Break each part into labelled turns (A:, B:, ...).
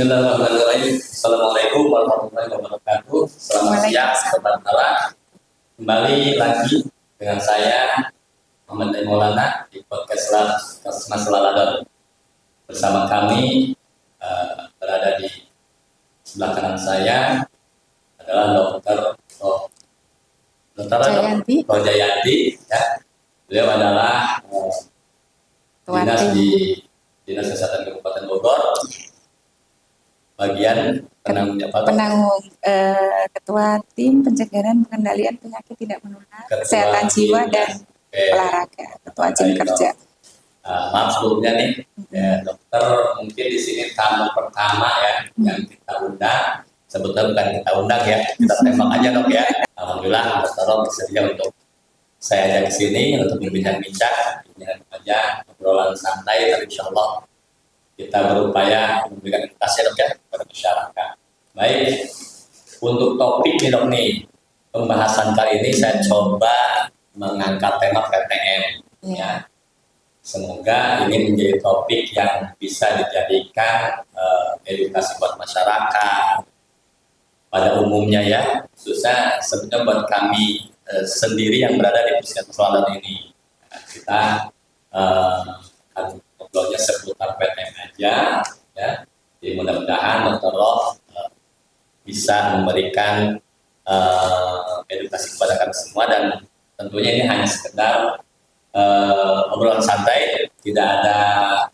A: Bismillahirrahmanirrahim. Assalamualaikum warahmatullahi wabarakatuh. Selamat siang, sobat Tara. Kembali lagi dengan saya Muhammad Maulana di podcast Masalah Ladon. Bersama kami berada di sebelah kanan saya adalah Dr. Jayanti. Ya. Beliau adalah Dinas Kesehatan Kabupaten Bogor. Bagian penanggung
B: ketua tim pencegahan pengendalian penyakit tidak menular, kesehatan jiwa dan olahraga, ketua tim kerja.
A: Maaf sebelumnya nih, dokter mungkin di sini tamu pertama ya yang kita undang. Sebetulnya bukan kita undang ya, kita tembak aja dok ya. Alhamdulillah dokter bersedia untuk saya ajak ke sini untuk berbincang-bincang, aja obrolan santai, tapi insya Allah kita berupaya memberikan edukasi dok ya kepada masyarakat. Baik, untuk topik nih dok nih, pembahasan kali ini saya coba mengangkat tema PTM. Ya. Semoga ini menjadi topik yang bisa dijadikan edukasi buat masyarakat pada umumnya ya, khususnya sebenarnya buat kami sendiri yang berada di Puskesmas Ladon ini. Kita ngobrolnya seputar PTM aja ya. Jadi mudah-mudahan Dr. Roh bisa memberikan edukasi kepada kami semua, dan tentunya ini hanya sekedar obrolan santai, tidak ada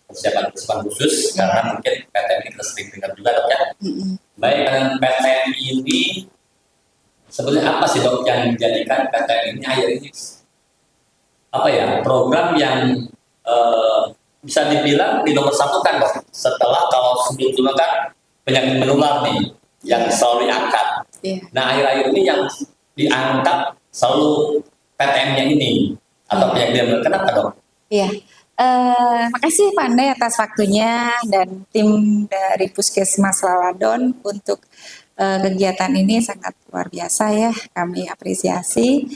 A: persiapan khusus karena mungkin PTM ini kita sering dengar juga dok ya. Baik, dengan PTM ini sebenarnya apa sih dok yang menjadikan PTM ini akhirnya apa ya, program yang bisa dibilang di nomor satu kan dok, setelah kalau sebelumnya kan penyakit menular nih yang selalu diangkat. Nah akhir-akhir ini yang diangkat selalu PTM-nya ini atau penyakit menular, kenapa dok?
B: Iya, makasih Pak Andai atas waktunya dan tim dari Puskesmas Ladon untuk kegiatan ini sangat luar biasa ya, kami apresiasi.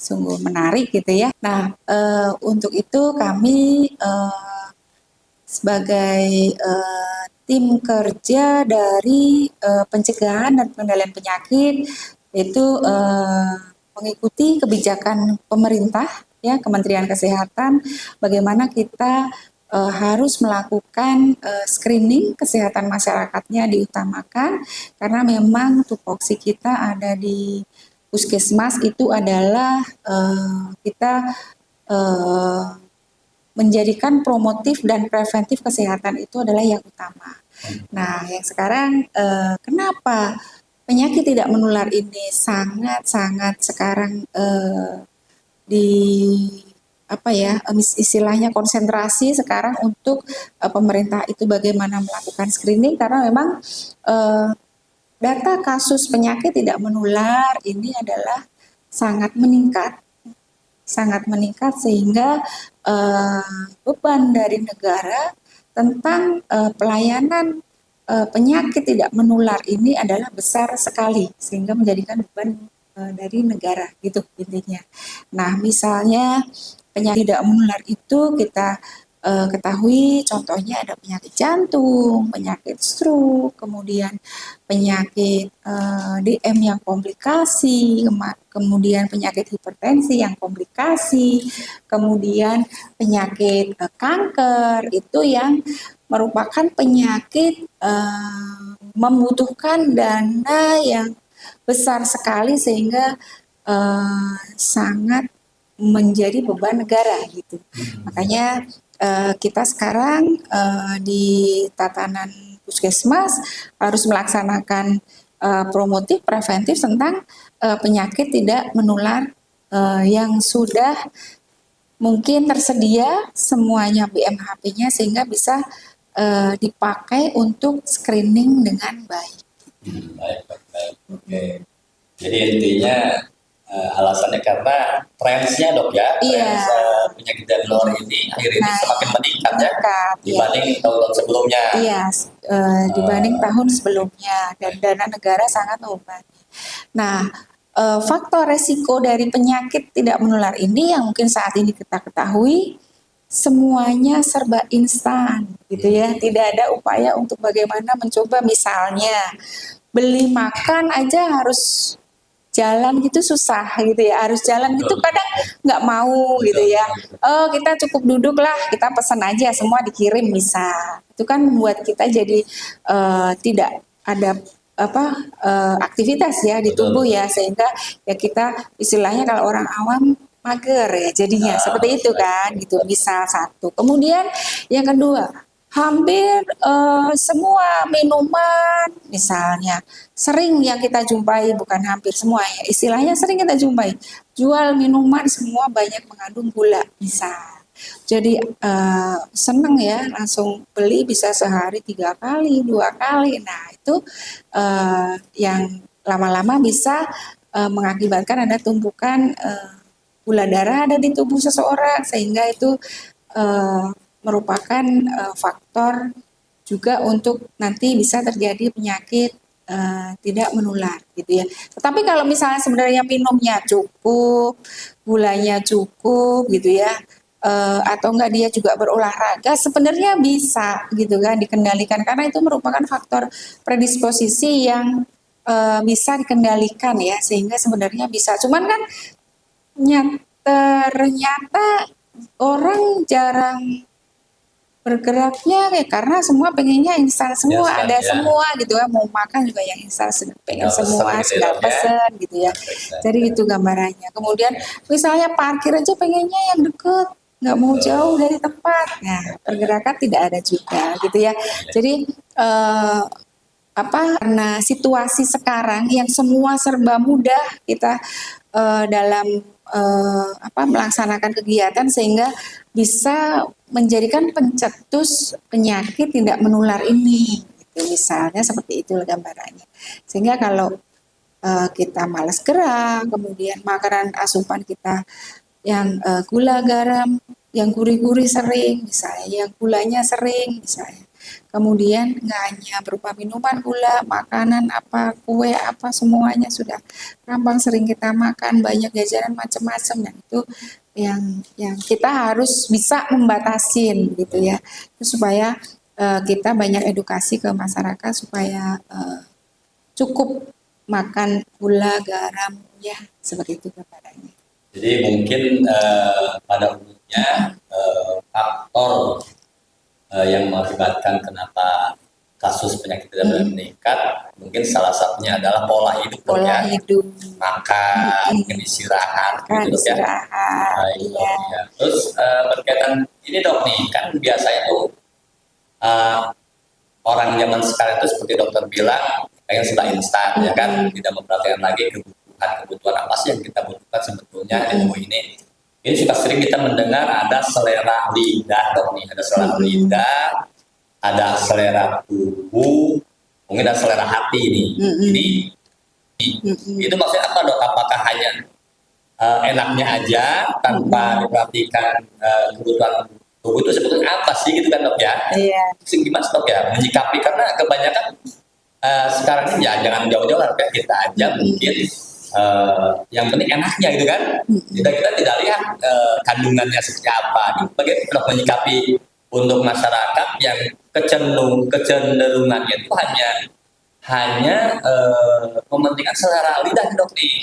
B: Sungguh menarik gitu ya. Nah, untuk itu kami sebagai tim kerja dari pencegahan dan pengendalian penyakit itu mengikuti kebijakan pemerintah ya, Kementerian Kesehatan, bagaimana kita harus melakukan screening kesehatan masyarakatnya diutamakan, karena memang tupoksi kita ada di Puskesmas itu adalah kita menjadikan promotif dan preventif kesehatan itu adalah yang utama. Nah, yang sekarang kenapa penyakit tidak menular ini sangat sekarang di apa ya, istilahnya konsentrasi sekarang untuk pemerintah itu bagaimana melakukan screening, karena memang data kasus penyakit tidak menular ini adalah sangat meningkat sehingga beban dari negara tentang pelayanan penyakit tidak menular ini adalah besar sekali, sehingga menjadikan beban dari negara gitu intinya. Nah, misalnya penyakit tidak menular itu kita ketahui contohnya ada penyakit jantung, penyakit stroke, kemudian penyakit DM yang komplikasi, kemudian penyakit hipertensi yang komplikasi, kemudian penyakit kanker itu yang merupakan penyakit membutuhkan dana yang besar sekali sehingga sangat menjadi beban negara gitu. Makanya kita sekarang di tatanan Puskesmas harus melaksanakan promotif preventif tentang penyakit tidak menular yang sudah mungkin tersedia semuanya BMHP-nya, sehingga bisa dipakai untuk screening dengan baik.
A: Baik. Oke. Jadi intinya alasannya karena trennya dok ya, trends penyakit menular ini akhir ini semakin meningkat ya dibanding tahun sebelumnya.
B: Iya, dibanding tahun sebelumnya, dan dana negara sangat membebani. Nah, faktor resiko dari penyakit tidak menular ini yang mungkin saat ini kita ketahui semuanya serba instan gitu ya. Tidak ada upaya untuk bagaimana mencoba, misalnya beli makan aja harus jalan gitu susah gitu ya, harus jalan gitu kadang nggak mau gitu ya. Oh, kita cukup duduk lah, kita pesan aja semua dikirim bisa. Itu kan membuat kita jadi tidak ada apa aktivitas ya di tubuh ya, sehingga ya kita istilahnya kalau orang awam mager ya jadinya seperti itu kan gitu. Bisa satu. Kemudian yang kedua, hampir semua minuman misalnya sering yang kita jumpai, bukan hampir semua ya, istilahnya sering kita jumpai jual minuman semua banyak mengandung gula bisa. Jadi seneng ya langsung beli bisa sehari 3 kali 2 kali. Nah itu yang lama-lama bisa mengakibatkan ada tumpukan gula darah ada di tubuh seseorang, sehingga itu merupakan faktor juga untuk nanti bisa terjadi penyakit tidak menular gitu ya. Tetapi kalau misalnya sebenarnya minumnya cukup, gulanya cukup gitu ya, atau enggak dia juga berolahraga, sebenarnya bisa gitu kan dikendalikan, karena itu merupakan faktor predisposisi yang bisa dikendalikan ya, sehingga sebenarnya bisa. Cuman kan ternyata orang jarang bergeraknya ya karena semua pengennya instan semua,
A: Instan,
B: ada
A: ya.
B: semua gitu kan, mau makan juga yang instan, pengen
A: Tinggal
B: semua,
A: pesen gitu ya,
B: sudah
A: Dok, ya.
B: pesen gitu ya. Jadi itu gambarannya. Kemudian misalnya parkir aja pengennya yang deket, nggak mau jauh dari tempat. Nah, pergerakan tidak ada juga gitu ya. Jadi karena situasi sekarang yang semua serba mudah, kita dalam melaksanakan kegiatan, sehingga bisa menjadikan pencetus penyakit tidak menular ini gitu, misalnya seperti itu gambarannya. Sehingga kalau kita malas gerak, kemudian makanan asupan kita yang gula garam yang gurih-gurih sering misalnya, yang gulanya sering misalnya, kemudian nggak hanya berupa minuman, gula, makanan apa, kue apa, semuanya sudah gampang sering kita makan, banyak jajanan macam-macam. Dan itu yang kita harus bisa membatasin gitu ya, itu supaya kita banyak edukasi ke masyarakat supaya cukup makan gula garam ya, seperti itu gambarannya.
A: Jadi mungkin pada umumnya faktor yang mengakibatkan kenapa kasus penyakit tidak meningkat, mungkin salah satunya adalah pola hidup, Dok,
B: Pola
A: ya.
B: hidup,
A: Makan, mungkin istirahat,
B: kan
A: gitu, Dok, ya.
B: istirahat,
A: Baik, Dok,
B: iya.
A: ya. Terus berkaitan ini, Dok, nih kan biasanya tuh orang zaman sekarang itu seperti dokter bilang pengen sudah instan, ya kan, tidak memperhatikan lagi kebutuhan apa sih yang kita butuhkan sebetulnya di tubuh ini. Ini sudah sering kita mendengar ada selera lidah, Dok, nih, ada selera lidah, ada selera tubuh, mungkin ada selera hati nih. Itu maksudnya apa, Dok? Apakah hanya enaknya aja tanpa diperhatikan kebutuhan tubuh itu sebetulnya apa sih gitu kan, Dok, ya?
B: Iya.
A: Gimana, Dok, ya menyikapi, karena kebanyakan sekarang ini ya jangan jauh-jauh lah, kayak kita aja mungkin yang penting enaknya gitu kan, kita tidak lihat kandungannya seperti apa. Bagaimana menyikapi untuk masyarakat yang kecenderungannya itu hanya mementingkan selera lidah, Dok, nih.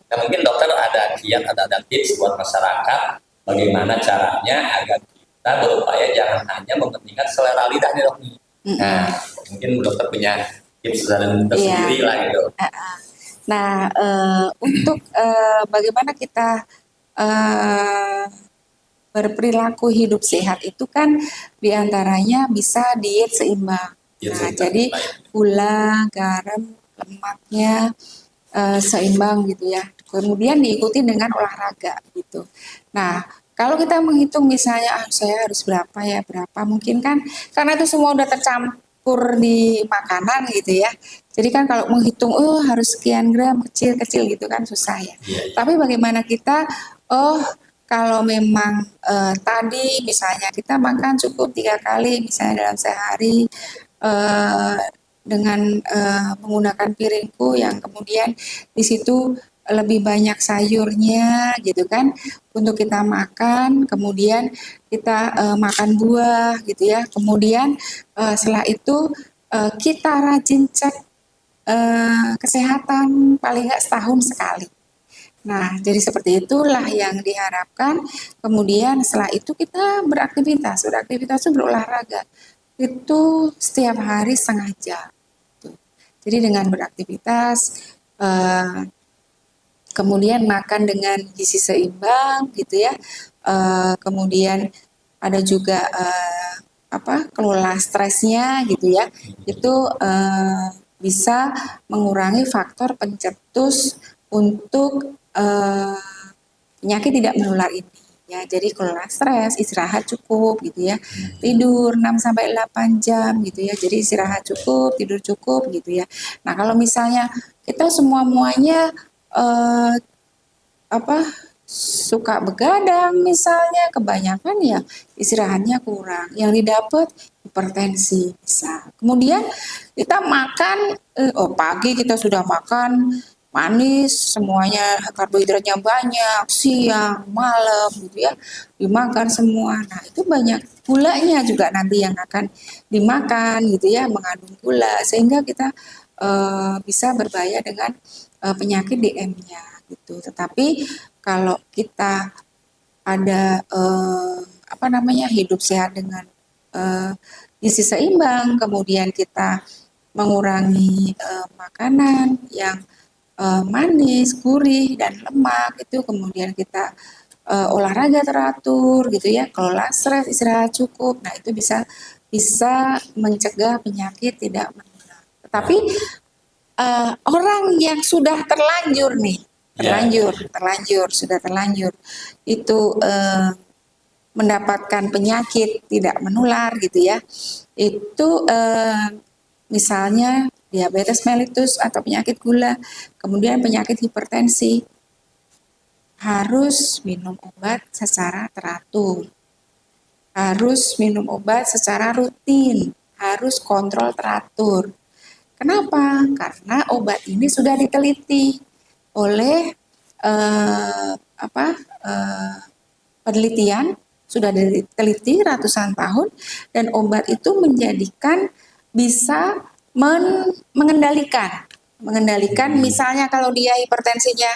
A: Nah, mungkin dokter ada kiat, ada tips buat masyarakat bagaimana caranya agar kita berupaya jangan hanya mementingkan selera lidah, nih, Dok. Nah, mungkin dokter punya tips dan tersendiri lah gitu.
B: Nah, untuk bagaimana kita berperilaku hidup sehat itu kan diantaranya bisa diet seimbang. Nah, jadi gula, garam, lemaknya seimbang gitu ya. Kemudian diikuti dengan olahraga gitu. Nah, kalau kita menghitung misalnya saya harus berapa, mungkin kan karena itu semua udah tercampur di makanan gitu ya. Jadi kan kalau menghitung harus sekian gram kecil-kecil gitu kan susah ya. Tapi bagaimana kita kalau memang tadi misalnya kita makan cukup 3 kali misalnya dalam sehari dengan menggunakan piringku yang kemudian di situ lebih banyak sayurnya gitu kan untuk kita makan, kemudian kita makan buah gitu ya. Kemudian setelah itu kita rajin cek kesehatan paling nggak setahun sekali. Nah, jadi seperti itulah yang diharapkan. Kemudian setelah itu kita beraktivitas itu berolahraga. Itu setiap hari setengah jam. Jadi dengan beraktivitas, eh, kemudian makan dengan gizi seimbang gitu ya. Kemudian ada juga kelola stresnya gitu ya. Itu bisa mengurangi faktor pencetus untuk penyakit tidak menular ini. Ya, jadi kelola stres, istirahat cukup gitu ya. Tidur 6 sampai 8 jam gitu ya. Jadi istirahat cukup, tidur cukup gitu ya. Nah, kalau misalnya kita semua-muanya eh, apa suka begadang misalnya, kebanyakan ya istirahatnya kurang, yang didapat hipertensi bisa. Kemudian kita makan pagi kita sudah makan manis, semuanya karbohidratnya banyak, siang malam gitu ya dimakan semua. Nah, itu banyak gulanya juga nanti yang akan dimakan gitu ya, mengandung gula sehingga kita bisa berbahaya dengan penyakit DM-nya gitu. Tetapi kalau kita ada hidup sehat dengan gizi seimbang, kemudian kita mengurangi makanan yang manis, gurih dan lemak itu, kemudian kita olahraga teratur gitu ya, kelola stres, istirahat cukup. Nah, itu bisa bisa mencegah penyakit tidak menular. Tetapi orang yang sudah terlanjur nih, sudah terlanjur itu mendapatkan penyakit tidak menular gitu ya, itu misalnya diabetes mellitus atau penyakit gula, kemudian penyakit hipertensi, harus minum obat secara teratur, harus minum obat secara rutin, harus kontrol teratur. Kenapa? Karena obat ini sudah diteliti oleh eh, apa penelitian, sudah diteliti ratusan tahun, dan obat itu bisa mengendalikan misalnya kalau dia hipertensinya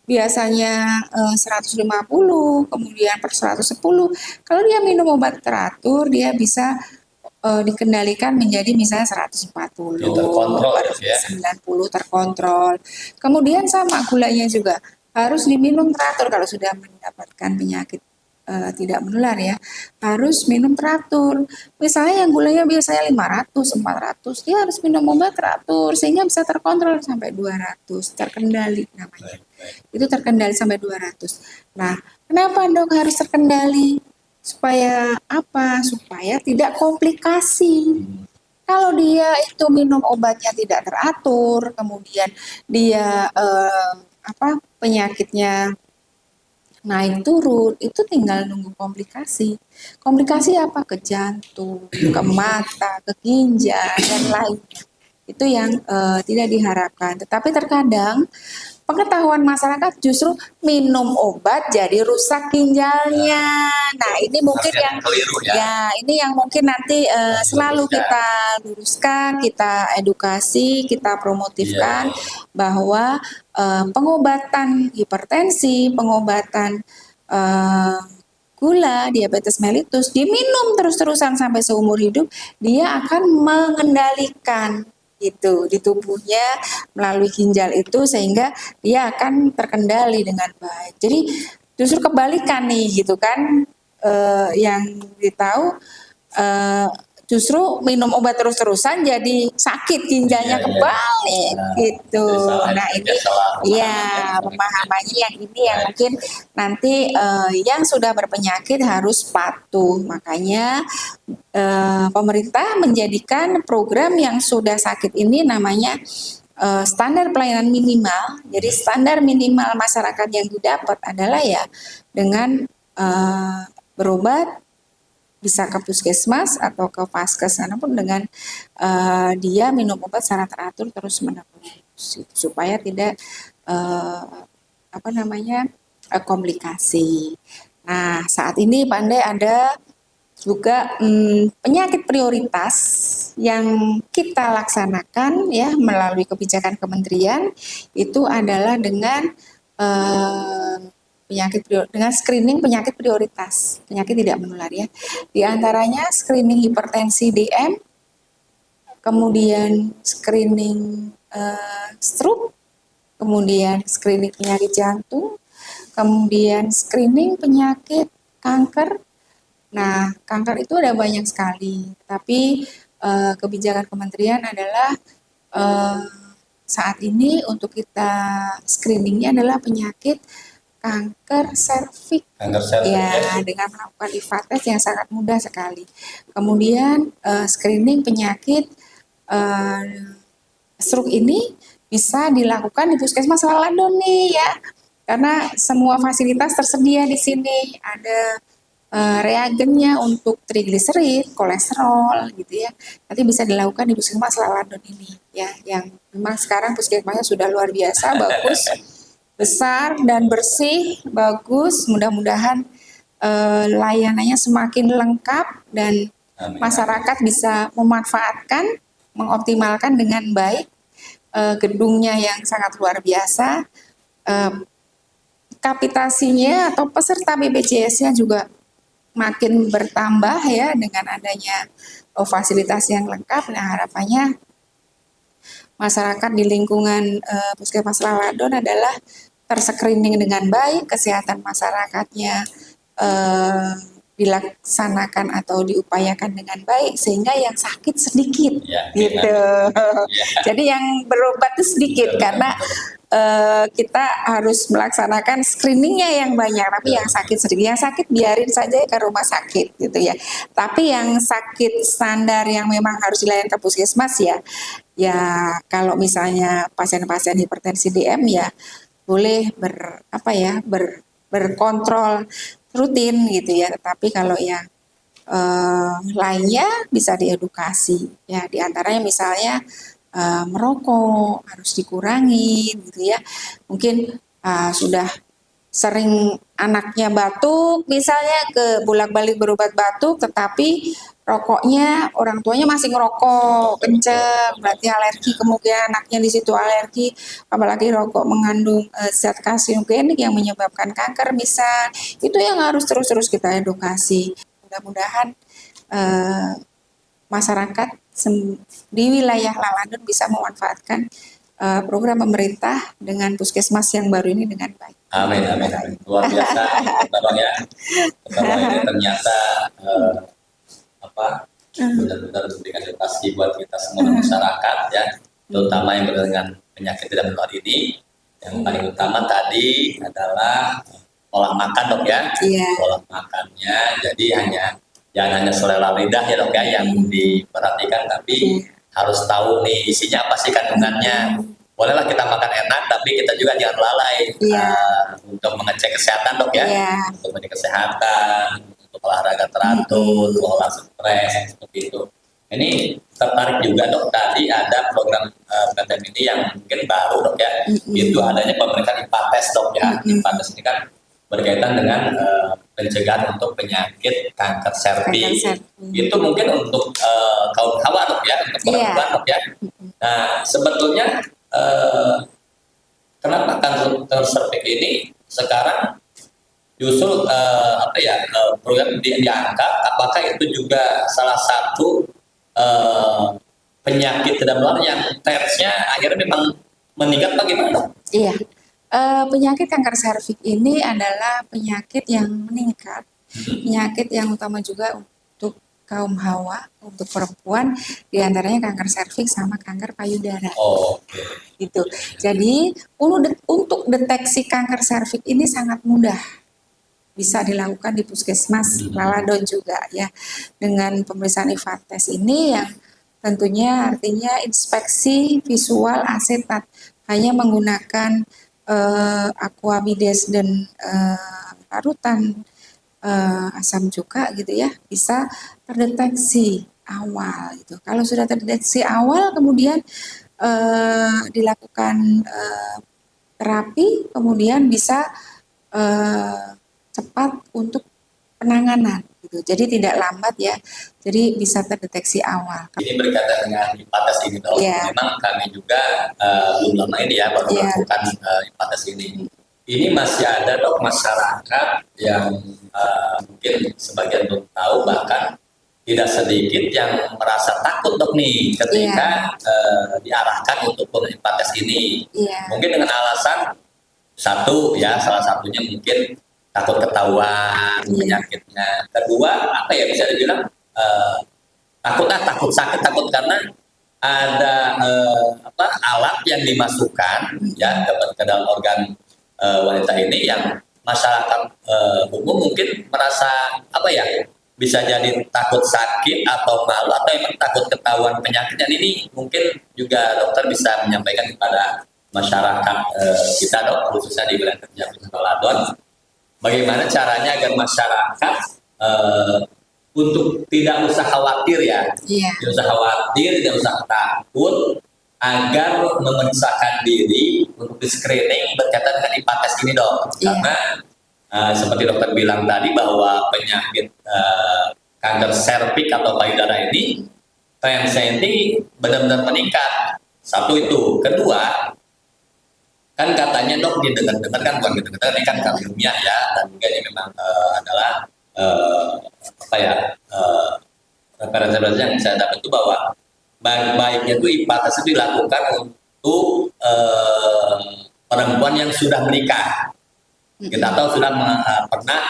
B: biasanya 150, kemudian per 110, kalau dia minum obat teratur dia bisa dikendalikan menjadi misalnya 140,
A: terkontrol ya.
B: 90 terkontrol. Kemudian sama gulanya juga harus diminum teratur kalau sudah mendapatkan penyakit tidak menular ya. Harus minum teratur. Misalnya yang gulanya biasanya 500, 400, dia harus minum obat teratur sehingga bisa terkontrol sampai 200, terkendali namanya. Itu terkendali sampai 200. Nah, kenapa dok harus terkendali? Supaya apa? Supaya tidak komplikasi. Kalau dia itu minum obatnya tidak teratur, kemudian dia penyakitnya naik turun, itu tinggal nunggu komplikasi. Komplikasi apa? Ke jantung, ke mata, ke ginjal dan lainnya. Itu yang tidak diharapkan. Tetapi terkadang pengetahuan masyarakat justru minum obat jadi rusak ginjalnya. Nah, ini mungkin yang
A: keliru ya.
B: ini yang mungkin nanti selalu kita luruskan, kita edukasi, kita promotifkan bahwa pengobatan hipertensi, pengobatan gula, diabetes mellitus diminum terus-terusan sampai seumur hidup, dia akan mengendalikan itu di tubuhnya melalui ginjal itu sehingga dia akan terkendali dengan baik. Jadi justru kebalikan nih gitu kan, yang ditahu justru minum obat terus-terusan jadi sakit ginjalnya kebalik gitu. Nah, ini ya pemahamannya yang ini yang mungkin nanti yang sudah berpenyakit harus patuh. Makanya pemerintah menjadikan program yang sudah sakit ini namanya standar pelayanan minimal. Jadi standar minimal masyarakat yang didapat adalah ya dengan berobat bisa ke puskesmas atau ke vaskes, pun dengan dia minum obat secara teratur terus menerus. supaya tidak komplikasi. Nah, saat ini Pak Ande ada juga penyakit prioritas yang kita laksanakan ya melalui kebijakan kementerian itu adalah dengan dengan screening penyakit prioritas, penyakit tidak menular ya. Di antaranya screening hipertensi DM, kemudian screening stroke, kemudian screening penyakit jantung, kemudian screening penyakit kanker. Nah, kanker itu ada banyak sekali, tapi kebijakan kementerian adalah saat ini untuk kita screeningnya adalah penyakit kanker serviks.
A: Kanker serviks
B: ya, dengan melakukan IVA test yang sangat mudah sekali. Kemudian screening penyakit stroke ini bisa dilakukan di Puskesmas Laladon nih ya, karena semua fasilitas tersedia di sini. Ada reagennya untuk trigliserid, kolesterol gitu ya. Nanti bisa dilakukan di Puskesmas Laladon ini ya, yang memang sekarang puskesmasnya sudah luar biasa bagus, besar dan bersih, bagus. Mudah-mudahan layanannya semakin lengkap dan masyarakat bisa memanfaatkan, mengoptimalkan dengan baik. Gedungnya yang sangat luar biasa, kapitasinya atau peserta BPJS-nya juga makin bertambah ya dengan adanya fasilitas yang lengkap. Nah, harapannya masyarakat di lingkungan Puskesmas Laladon adalah terscreening dengan baik, kesehatan masyarakatnya dilaksanakan atau diupayakan dengan baik sehingga yang sakit sedikit
A: ya,
B: gitu.
A: Ya.
B: Jadi yang berobat itu sedikit karena kita harus melaksanakan screeningnya yang banyak, tapi yang sakit sedikit. Yang sakit biarin saja ke rumah sakit gitu ya. Tapi yang sakit standar yang memang harus dilayani ke puskesmas ya kalau misalnya pasien-pasien hipertensi DM ya boleh berkontrol rutin gitu ya. Tetapi kalau yang lainnya bisa diedukasi ya, diantaranya misalnya merokok harus dikurangi gitu ya. Mungkin sudah sering anaknya batuk misalnya, ke bolak-balik berobat batuk, tetapi rokoknya orang tuanya masih ngerokok kenceng, berarti alergi, kemungkinan anaknya di situ alergi, apalagi rokok mengandung zat karsinogenic yang menyebabkan kanker misal. Itu yang harus terus-terus kita edukasi. Mudah-mudahan masyarakat di wilayah Laladon bisa memanfaatkan program pemerintah dengan puskesmas yang baru ini dengan baik.
A: Amin, amin, amin. Luar biasa, Bang ya. Bang ini ternyata benar-benar memberikan edukasi buat kita semua masyarakat ya, terutama yang berkaitan dengan penyakit tidak menular ini. Yang paling utama tadi adalah pola makan dok ya, pola makannya. Jadi jangan hanya selera lidah ya dok ya yang diperhatikan, tapi harus tahu nih isinya apa sih kandungannya. Bolehlah kita makan enak, tapi kita juga jangan lalai untuk mengecek kesehatan dok ya, untuk mengecek kesehatan, untuk olahraga teratur, untuk olah stres seperti itu. Ini tertarik juga dok, tadi ada program PTM ini yang mungkin baru dok ya, itu adanya pemeriksaan IPA test dok ya. IPA test ini kan berkaitan dengan pencegahan untuk penyakit kanker serviks. Itu mungkin untuk kaum hawa dok ya, untuk perempuan dok ya. Nah sebetulnya kenapa kanker serviks ini sekarang justru program diangkat? Apakah itu juga salah satu penyakit tidak menular yang tesnya akhirnya memang meningkat bagaimana?
B: Iya. Penyakit kanker serviks ini adalah penyakit yang meningkat, penyakit yang utama juga untuk kaum hawa, untuk perempuan, diantaranya kanker serviks sama kanker payudara. Gitu. Jadi untuk deteksi kanker serviks ini sangat mudah, bisa dilakukan di puskesmas Laladon juga ya, dengan pemeriksaan IVA test ini yang tentunya artinya inspeksi visual asetat, hanya menggunakan aquabides dan larutan asam cuka gitu ya, bisa terdeteksi awal gitu. Kalau sudah terdeteksi awal, kemudian dilakukan terapi, kemudian bisa cepat untuk penanganan gitu. Jadi tidak lambat ya. Jadi bisa terdeteksi awal.
A: Ini berkaitan dengan IPATES ini dok.
B: Iya.
A: Memang kami juga belum lama ini ya baru
B: Iya.
A: melakukan IPATES ini. Ini masih ada dok masyarakat yang mungkin sebagian belum tahu, bahkan tidak sedikit yang merasa takut dok nih ketika diarahkan untuk IPATES ini.
B: Iya.
A: Mungkin dengan alasan satu ya, salah satunya mungkin takut ketahuan penyakitnya. Kedua, apa ya, bisa dibilang takut sakit, takut karena ada alat yang dimasukkan ya ke dalam organ wanita ini yang masyarakat umum mungkin merasa apa ya, bisa jadi takut sakit atau malu atau emang takut ketahuan penyakit. Dan ini mungkin juga dokter bisa menyampaikan kepada masyarakat kita dok, khususnya di wilayah kerja Ramadan, bagaimana caranya agar masyarakat untuk tidak usah khawatir ya, tidak usah khawatir, tidak usah takut, agar memeriksakan diri untuk di screening berkaitan dengan IPATES ini dok. Karena seperti dokter bilang tadi bahwa penyakit kanker serviks atau payudara ini trennya ini benar-benar meningkat. Satu itu. Kedua, kan katanya dok, didengar-dengar kan, bukan didengar, ini kan kami ilmiah ya, dan kayaknya memang adalah referensi yang saya dapat itu bahwa baiknya itu IPATES itu dilakukan untuk perempuan yang sudah menikah, kita tahu sudah pernah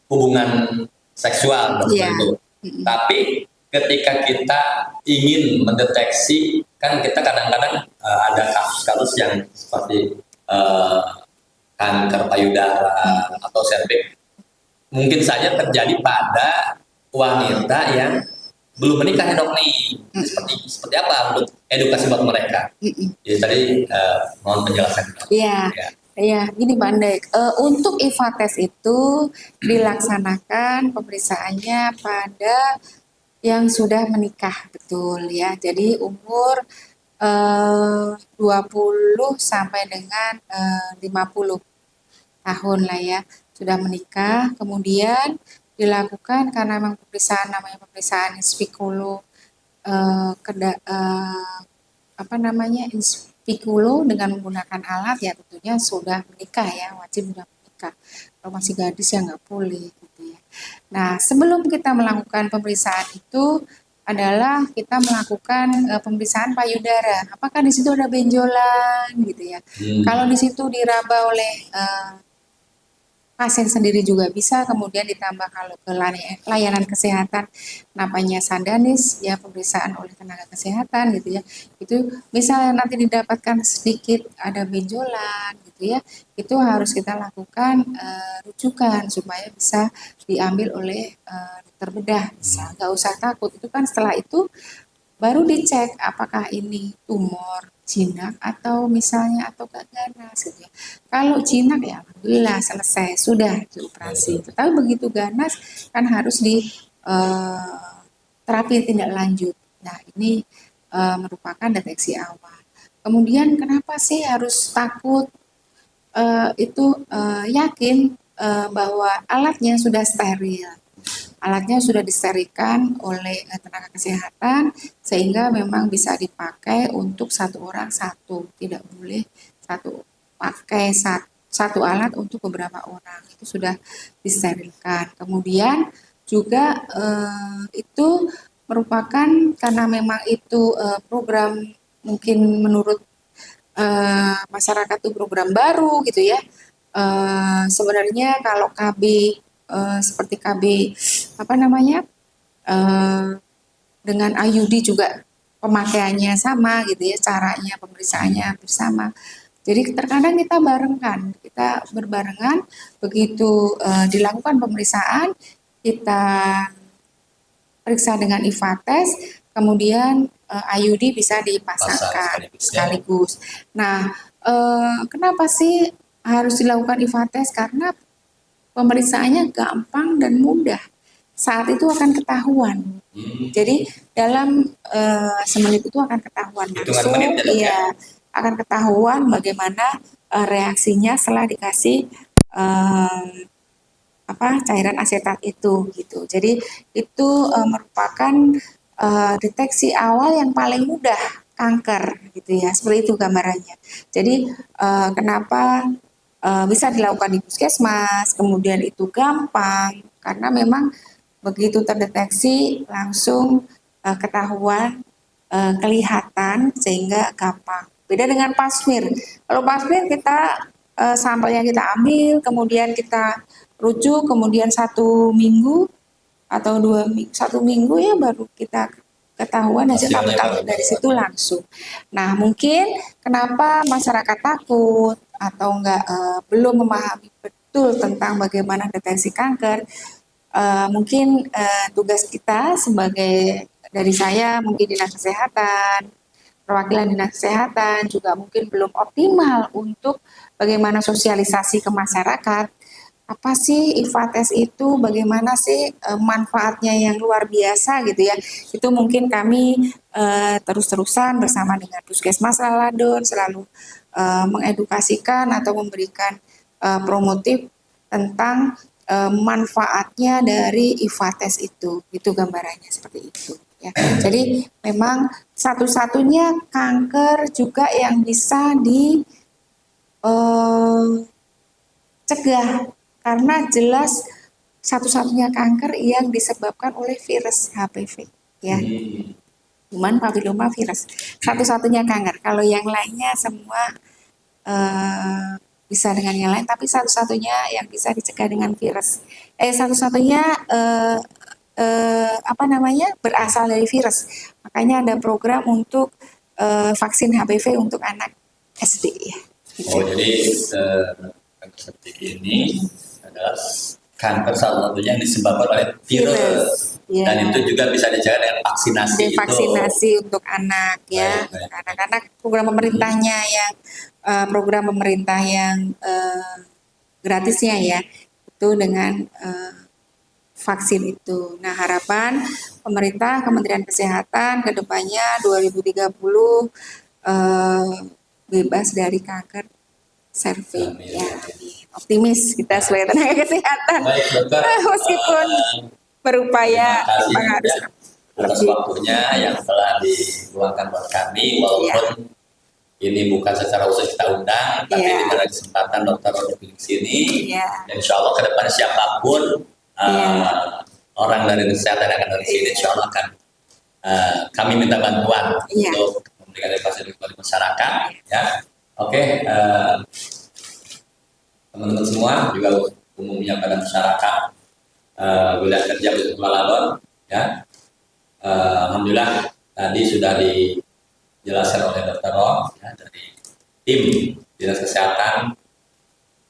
A: hubungan seksual itu. Tapi ketika kita ingin mendeteksi, kan kita kadang-kadang ada kasus-kasus yang seperti kanker payudara atau serviks, mungkin saja terjadi pada wanita yang belum menikah ya dok nih. Seperti apa untuk edukasi buat mereka? Jadi tadi mohon penjelasan.
B: Iya, gini Pak Andek, untuk IPATES itu dilaksanakan pemeriksaannya pada yang sudah menikah, betul ya. Jadi umur 20 sampai dengan 50 tahun lah ya, sudah menikah. Kemudian dilakukan karena memang namanya pemeriksaan in spicula, in spicula dengan menggunakan alat, ya tentunya sudah menikah ya, wajib sudah menikah. Kalau masih gadis ya nggak boleh gitu ya. Nah, sebelum kita melakukan pemeriksaan itu adalah kita melakukan pemeriksaan payudara. Apakah di situ ada benjolan gitu ya? Kalau di situ diraba oleh pasien sendiri juga bisa, kemudian ditambah kalau ke layanan kesehatan namanya Sandanis ya, pemeriksaan oleh tenaga kesehatan gitu ya, itu misalnya nanti didapatkan sedikit ada benjolan gitu ya, itu harus kita lakukan rujukan supaya bisa diambil oleh dokter bedah, bisa, nggak usah takut. Itu kan setelah itu baru dicek apakah ini tumor jinak atau misalnya atau gak ganas gitu ya. Kalau jinak ya alhamdulillah selesai, sudah dioperasi. Tapi begitu ganas kan harus di terapi tindak lanjut. Nah, ini merupakan deteksi awal. Kemudian kenapa sih harus takut? Yakin bahwa alatnya sudah steril. Alatnya sudah disterilkan oleh tenaga kesehatan sehingga memang bisa dipakai untuk satu orang satu, tidak boleh pakai satu alat untuk beberapa orang, itu sudah disterilkan. Kemudian juga itu merupakan karena memang itu program mungkin menurut masyarakat itu program baru gitu ya. Sebenarnya kalau KB seperti KB dengan IUD juga pemakaiannya sama gitu ya, caranya pemeriksaannya bersama. Jadi terkadang kita berbarengan, begitu dilakukan pemeriksaan, kita periksa dengan IPATES, kemudian IUD bisa dipasangkan sekaligus. Nah, kenapa sih harus dilakukan IPATES? Karena pemeriksaannya gampang dan mudah, saat itu akan ketahuan. Jadi dalam semenit itu akan ketahuan
A: Hitungan
B: langsung,
A: menit ya, Dok, ya?
B: akan ketahuan bagaimana reaksinya setelah dikasih cairan asetat itu gitu. Jadi itu merupakan deteksi awal yang paling mudah kanker gitu ya. Seperti itu gambarannya. Jadi kenapa bisa dilakukan di puskesmas, kemudian itu gampang karena memang begitu terdeteksi langsung ketahuan, kelihatan sehingga gampang. Beda dengan pasmir. Kalau pasmir kita sampelnya kita ambil, kemudian kita rujuk, kemudian 1 minggu atau 2 minggu, 1 minggu ya baru kita ketahuan hasil, tapi kalau dari situ langsung. Nah mungkin kenapa masyarakat takut atau enggak belum memahami betul tentang bagaimana deteksi kanker, mungkin tugas kita sebagai dari saya mungkin dinas kesehatan, perwakilan dinas kesehatan juga mungkin belum optimal untuk bagaimana sosialisasi ke masyarakat. Apa sih IFA tes itu, bagaimana sih manfaatnya yang luar biasa gitu ya. Itu mungkin kami terus-terusan bersama dengan Puskesmas Laladon selalu mengedukasikan atau memberikan promotif tentang manfaatnya dari IFA tes itu gambarannya seperti itu ya. Jadi memang satu-satunya kanker juga yang bisa dicegah karena jelas satu-satunya kanker yang disebabkan oleh virus HPV ya. Human papilloma virus. Satu-satunya kanker. Kalau yang lainnya semua bisa dengan yang lain, tapi satu-satunya yang bisa dicegah dengan virus. Satu-satunya berasal dari virus. Makanya ada program untuk vaksin HPV untuk anak SD ya.
A: Oh, jadi kanker cervix ini adalah kanker salah satunya yang disebabkan oleh virus.
B: Ya.
A: Dan itu juga bisa dicegah dengan vaksinasi.
B: Vaksinasi untuk anak ya. Anak-anak program pemerintahnya yang gratisnya ya itu dengan vaksin itu. Nah harapan pemerintah Kementerian Kesehatan kedepannya 2030 bebas dari kanker cervix ya. Optimis kita sebagai tenaga kesehatan.
A: Baik, dokter.
B: Meskipun berupaya
A: harus atas waktunya yang telah diluangkan buat kami, walaupun ini bukan secara khusus kita undang, tapi dengan kesempatan dokter untuk di sini. Dan insya Allah ke depan siapapun orang dari kesehatan yang akan dari sini, insya Allah akan kami minta bantuan untuk memberikan edukasi kepada masyarakat. Ya, oke. Teman-teman semua juga umumnya pada masyarakat wilayah kerja di Laladon, ya. Alhamdulillah tadi sudah dijelaskan oleh Dr. Rom ya, dari tim Dinas Kesehatan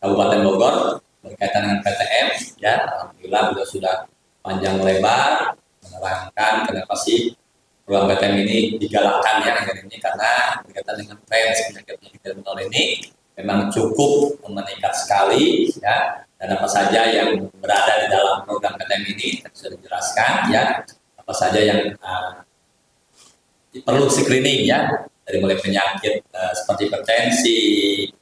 A: Kabupaten Bogor berkaitan dengan PTM, ya. Alhamdulillah beliau sudah panjang lebar menerangkan kenapa sih program PTM ini digalakkan ya akhir ini, karena berkaitan dengan tren penyakit terminal ini memang cukup meningkat sekali ya. Dan apa saja yang berada di dalam program PTM ini sudah dijelaskan ya, apa saja yang perlu screening ya, dari mulai penyakit seperti hipertensi,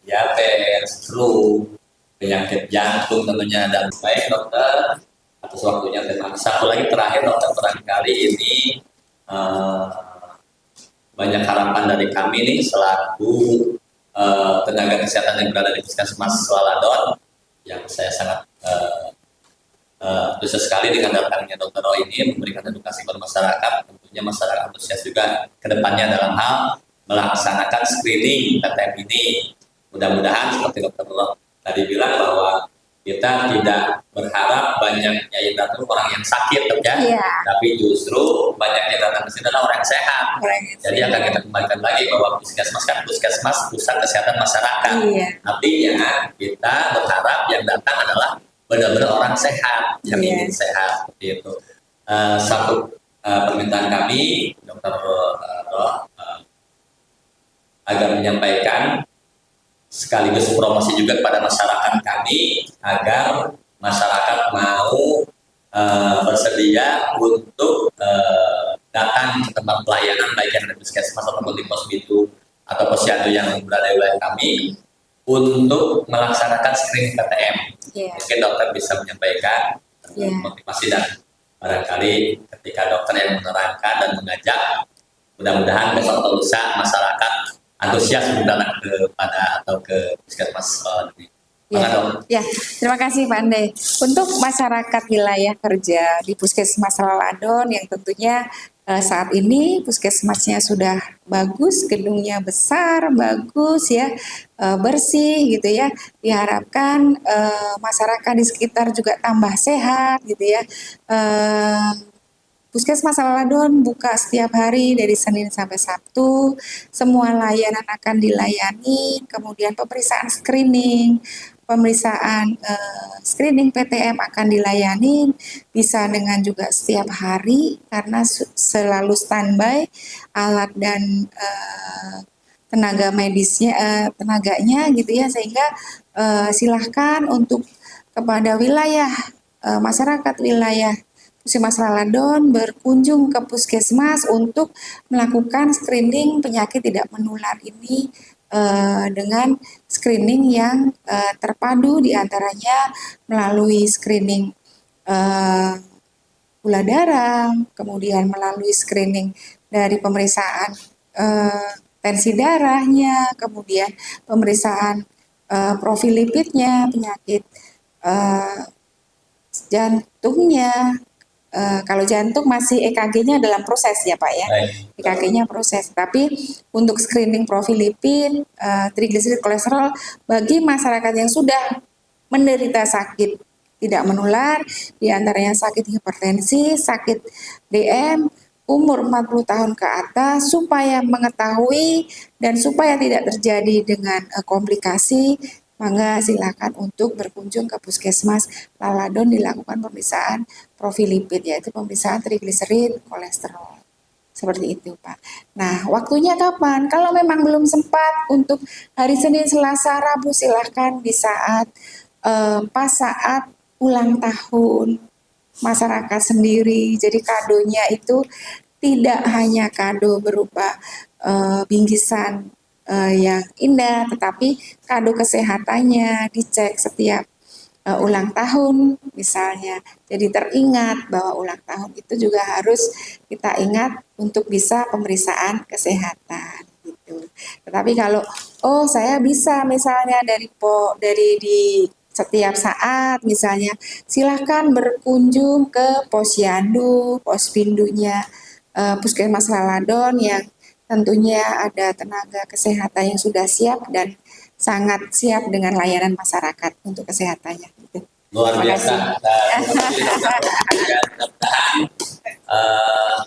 A: diabetes, stroke, penyakit jantung tentunya. Dan baik dokter atas waktunya. Terima kasih. Satu lagi terakhir dokter, barangkali ini banyak harapan dari kami nih selaku tenaga kesehatan yang berada di Puskesmas Laladon, yang saya sangat antusias sekali dengan datangnya Dr. Roy ini memberikan edukasi kepada masyarakat. Tentunya masyarakat antusias juga kedepannya dalam hal melaksanakan screening PTM ini. Mudah-mudahan seperti Dr. Roy tadi bilang bahwa kita tidak berharap banyaknya yang datang orang yang sakit, tapi justru banyaknya datang ke sini adalah orang yang sehat. Jadi akan kita kembalikan lagi bahwa puskesmas kan puskesmas pusat kesehatan masyarakat. Artinya kita berharap yang datang adalah benar-benar orang sehat, yang ingin sehat, seperti itu. Satu permintaan kami, Dr. agar menyampaikan sekaligus promosi juga kepada masyarakat kami agar masyarakat mau bersedia untuk datang ke tempat pelayanan baik yang ada di puskesmas ataupun di pos bidu atau posyandu yang berada di wilayah kami untuk melaksanakan screening PTM.
B: Yeah.
A: Mungkin dokter bisa menyampaikan motivasi dan barangkali ketika dokter yang menerangkan dan mengajak, mudah-mudahan besok atau lusa masyarakat antusias datang kepada atau ke puskesmas ini.
B: Ya, terima kasih Pak Ande. Untuk masyarakat wilayah kerja di Puskesmas Laladon yang tentunya saat ini puskesmasnya sudah bagus, gedungnya besar, bagus ya, bersih gitu ya. Diharapkan masyarakat di sekitar juga tambah sehat gitu ya. Puskesmas Laladon buka setiap hari dari Senin sampai Sabtu. Semua layanan akan dilayani, kemudian pemeriksaan screening PTM akan dilayani, bisa dengan juga setiap hari karena selalu standby alat dan tenaga medisnya, tenaganya gitu ya, sehingga silahkan untuk kepada wilayah masyarakat wilayah Puskesmas Laladon berkunjung ke puskesmas untuk melakukan screening penyakit tidak menular ini dengan screening yang terpadu, diantaranya melalui screening gula darah, kemudian melalui screening dari pemeriksaan tensi darahnya, kemudian pemeriksaan profil lipidnya, penyakit jantungnya. Kalau jantung masih EKG-nya dalam proses ya Pak ya, EKG-nya proses. Tapi untuk screening profil lipid, trigliserid, kolesterol bagi masyarakat yang sudah menderita sakit tidak menular, diantaranya sakit hipertensi, sakit DM, umur 40 tahun ke atas, supaya mengetahui dan supaya tidak terjadi dengan komplikasi, maka silakan untuk berkunjung ke Puskesmas Laladon dilakukan pemeriksaan profil lipid, yaitu pemeriksaan trigliserid, kolesterol. Seperti itu Pak. Nah, waktunya kapan? Kalau memang belum sempat untuk hari Senin, Selasa, Rabu, silahkan di saat pas saat ulang tahun masyarakat sendiri. Jadi kadonya itu tidak hanya kado berupa bingkisan yang indah, tetapi kado kesehatannya dicek setiap ulang tahun misalnya. Jadi teringat bahwa ulang tahun itu juga harus kita ingat untuk bisa pemeriksaan kesehatan gitu. Tetapi kalau saya bisa misalnya dari di setiap saat misalnya, silahkan berkunjung ke posyandu, pospindunya Puskesmas Laladon yang tentunya ada tenaga kesehatan yang sudah siap dan sangat siap dengan layanan masyarakat untuk kesehatannya. Gitu.
A: Luar biasa.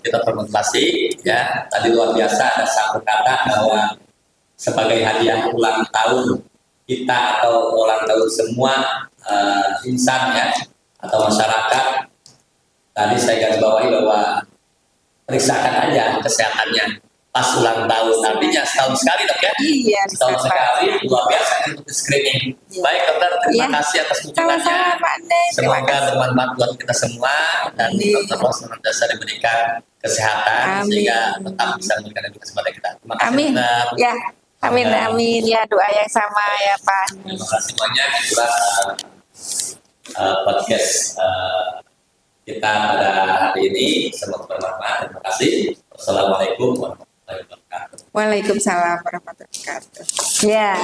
A: Kita termotivasi ya. Tadi luar biasa ada satu kata bahwa sebagai hadiah ulang tahun kita atau ulang tahun semua insan ya atau masyarakat. Tadi saya garis bawahi bahwa periksakan aja kesehatannya pas ulang tahun, artinya setahun sekali dok ya?
B: Iya,
A: setahun sekali, luar biasa untuk screening. Iya. Baik dokter, terima kasih atas kunjungannya. Semoga bermanfaat buat kita semua dan dokter Ros senantiasa diberikan kesehatan sehingga tetap bisa memberikan edukasi kepada kita. Terima kasih.
B: Amin. Ya, amin. Ya, doa yang sama ya Pak.
A: Terima kasih banyak. Itulah podcast kita pada hari ini. Semoga bermanfaat. Terima kasih. Wassalamualaikum warahmatullahi wabarakatuh.
B: Waalaikumsalam warahmatullahi wabarakatuh. Ya.